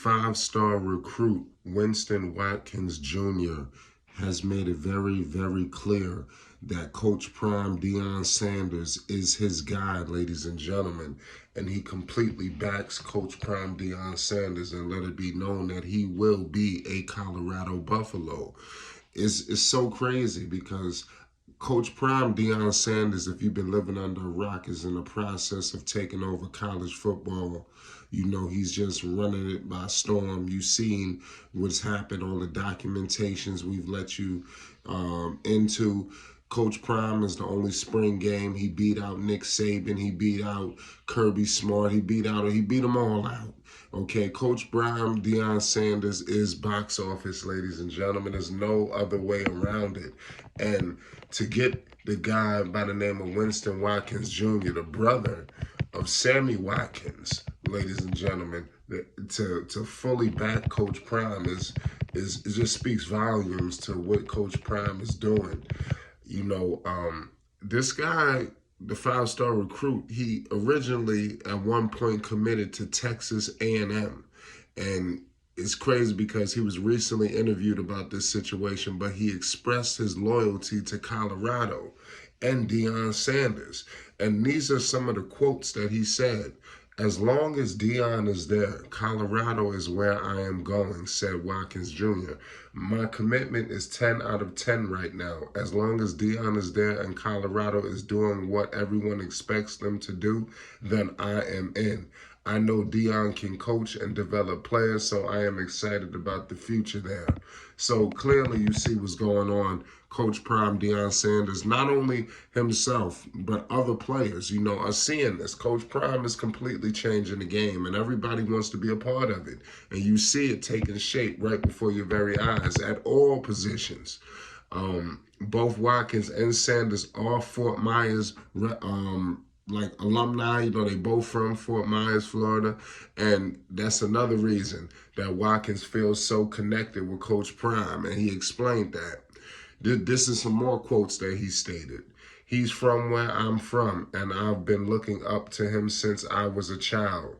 five-star recruit Winston Watkins Jr. has made it very, very clear that Coach Prime Deion Sanders is his guy, ladies and gentlemen. And he completely backs Coach Prime Deion Sanders and let it be known that he will be a Colorado Buffalo. It's so crazy because Coach Prime Deion Sanders, if you've been living under a rock, is in the process of taking over college football. You know, he's just running it by storm. You've seen what's happened, all the documentations we've let you into. Coach Prime is the only spring game. He beat out Nick Saban. He beat out Kirby Smart. He beat them all out. Okay, Coach Prime Deion Sanders is box office, ladies and gentlemen. There's no other way around it. And to get the guy by the name of Winston Watkins Jr., the brother of Sammy Watkins, ladies and gentlemen, to fully back Coach Prime is it just speaks volumes to what Coach Prime is doing. You know, this guy, the five-star recruit, he originally at one point committed to Texas A&M. And it's crazy because he was recently interviewed about this situation, but he expressed his loyalty to Colorado and Deion Sanders. And these are some of the quotes that he said. "As long as Deion is there, Colorado is where I am going," said Watkins Jr. "My commitment is 10 out of 10 right now. As long as Deion is there and Colorado is doing what everyone expects them to do, then I am in. I know Deion can coach and develop players, so I am excited about the future there." So clearly you see what's going on. Coach Prime Deion Sanders, not only himself, but other players, you know, are seeing this. Coach Prime is completely changing the game, and everybody wants to be a part of it. And you see it taking shape right before your very eyes at all positions. Both Watkins and Sanders are Fort Myers alumni. You know, they both from Fort Myers, Florida. And that's another reason that Watkins feels so connected with Coach Prime. And he explained that. This is some more quotes that he stated. "He's from where I'm from, and I've been looking up to him since I was a child.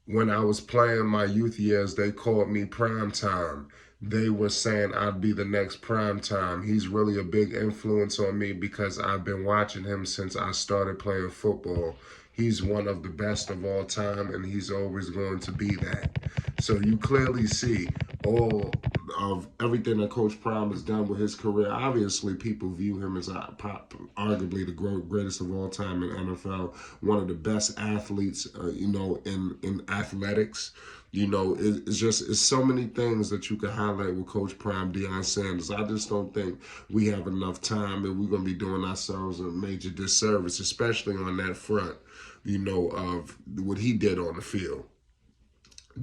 When I was playing my youth years, they called me Prime Time. They were saying I'd be the next Prime Time. He's really a big influence on me because I've been watching him since I started playing football. He's one of the best of all time, and he's always going to be that." So you clearly see all of everything that Coach Prime has done with his career. Obviously, people view him as arguably the greatest of all time in NFL, one of the best athletes, you know, in athletics. You know, it's so many things that you can highlight with Coach Prime Deion Sanders. I just don't think we have enough time, and we're going to be doing ourselves a major disservice, especially on that front, you know, of what he did on the field.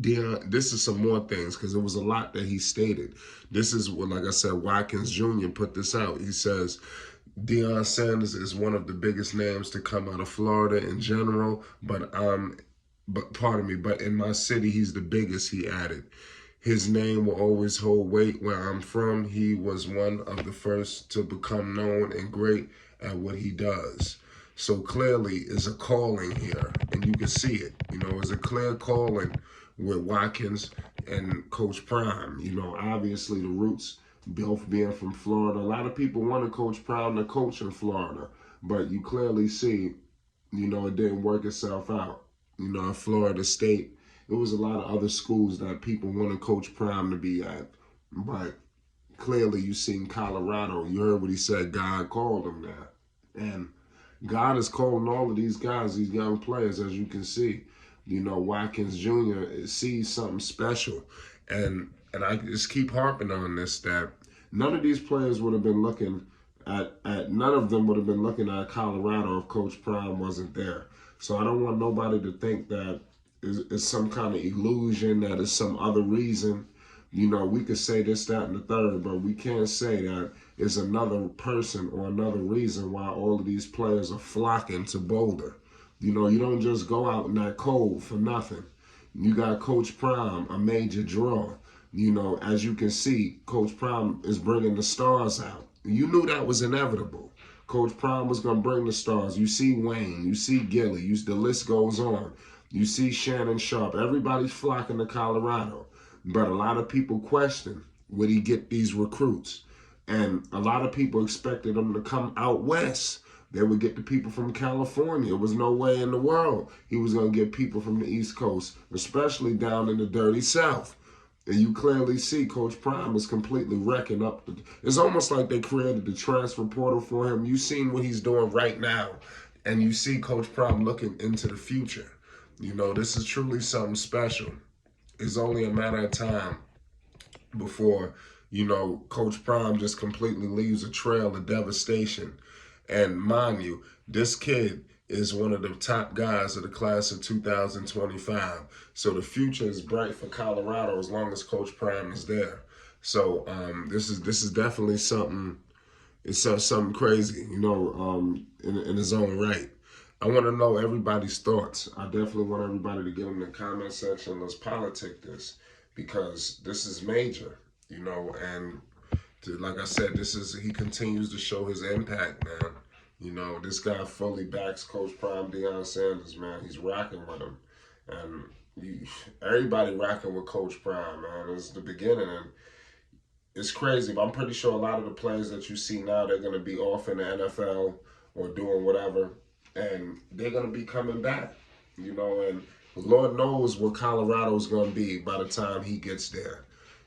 Deion, this is some more things because it was a lot that he stated. This is what, like I said, Watkins Jr. put this out. He says, "Deion Sanders is one of the biggest names to come out of Florida in general, but in my city, he's the biggest," he added. "His name will always hold weight where I'm from. He was one of the first to become known and great at what he does." So clearly is a calling here, and you can see it. You know, it's a clear calling with Watkins and Coach Prime. You know, obviously the roots both being from Florida. A lot of people wanted Coach Prime to coach in Florida, but you clearly see, you know, it didn't work itself out. You know, at Florida State, there was a lot of other schools that people wanted Coach Prime to be at. But clearly you seen Colorado. You heard what he said, God called him that. And God is calling all of these guys, these young players, as you can see. You know, Watkins Jr. sees something special. And I just keep harping on this, that none of these players would have been looking none of them would have been looking at Colorado if Coach Prime wasn't there. So I don't want nobody to think that it's some kind of illusion, that it's some other reason. You know, we could say this, that, and the third, but we can't say that it's another person or another reason why all of these players are flocking to Boulder. You know, you don't just go out in that cold for nothing. You got Coach Prime, a major draw. You know, as you can see, Coach Prime is bringing the stars out. You knew that was inevitable. Coach Prime was going to bring the stars. You see Wayne, you see Gilly, the list goes on. You see Shannon Sharp. Everybody's flocking to Colorado. But a lot of people question, would he get these recruits? And a lot of people expected him to come out west. They would get the people from California. There was no way in the world he was going to get people from the East Coast, especially down in the dirty South. And you clearly see Coach Prime is completely wrecking up. It's almost like they created the transfer portal for him. You've seen what he's doing right now. And you see Coach Prime looking into the future. You know, this is truly something special. It's only a matter of time before, you know, Coach Prime just completely leaves a trail of devastation. And mind you, this kid is one of the top guys of the class of 2025. So the future is bright for Colorado as long as Coach Prime is there. So this is definitely something. It's something crazy, you know, in its own right. I want to know everybody's thoughts. I definitely want everybody to get in the comment section. Let's politic this, because this is major, you know, and like I said, he continues to show his impact, man. You know, this guy fully backs Coach Prime Deion Sanders, man. He's rocking with him. And everybody rocking with Coach Prime, man. It's the beginning, and it's crazy, but I'm pretty sure a lot of the players that you see now, they're going to be off in the NFL or doing whatever, and they're going to be coming back, you know, and Lord knows what Colorado's going to be by the time he gets there.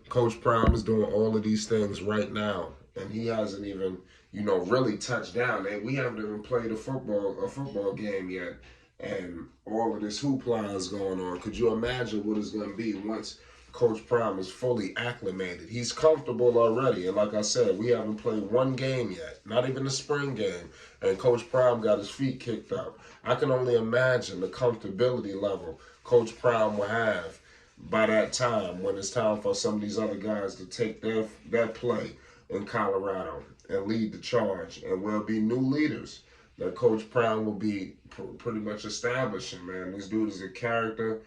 Coach Prime is doing all of these things right now, and he hasn't even, you know, really touched down. And we haven't even played a football game yet, and all of this hoopla is going on. Could you imagine what it's going to be once Coach Prime is fully acclimated? He's comfortable already, and like I said, we haven't played one game yet, not even the spring game, and Coach Prime got his feet kicked up. I can only imagine the comfortability level Coach Prime will have by that time, when it's time for some of these other guys to take their play in Colorado and lead the charge. And we'll be new leaders that Coach Prime will be pretty much establishing, man. This dude is your character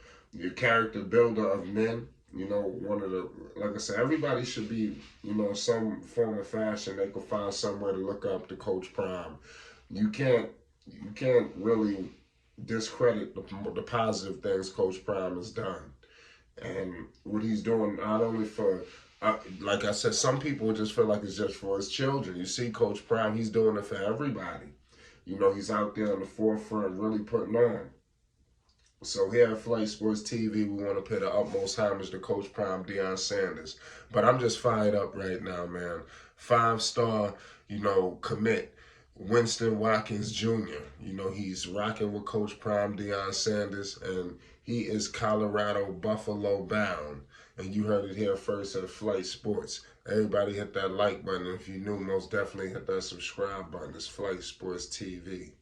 builder of men. You know, one of the, like I said, everybody should be, you know, some form of fashion. They could find somewhere to look up to Coach Prime. You can't really discredit the positive things Coach Prime has done. And what he's doing, not only for, like I said, some people just feel like it's just for his children. You see Coach Prime, he's doing it for everybody. You know, he's out there on the forefront really putting on. So here at Flight Sports TV, we want to pay the utmost homage to Coach Prime Deion Sanders. But I'm just fired up right now, man. 5-star, you know, commit Winston Watkins Jr. You know, he's rocking with Coach Prime Deion Sanders, and he is Colorado Buffalo bound. And you heard it here first at Flight Sports. Everybody hit that like button. If you're new, most definitely hit that subscribe button. It's Flight Sports TV.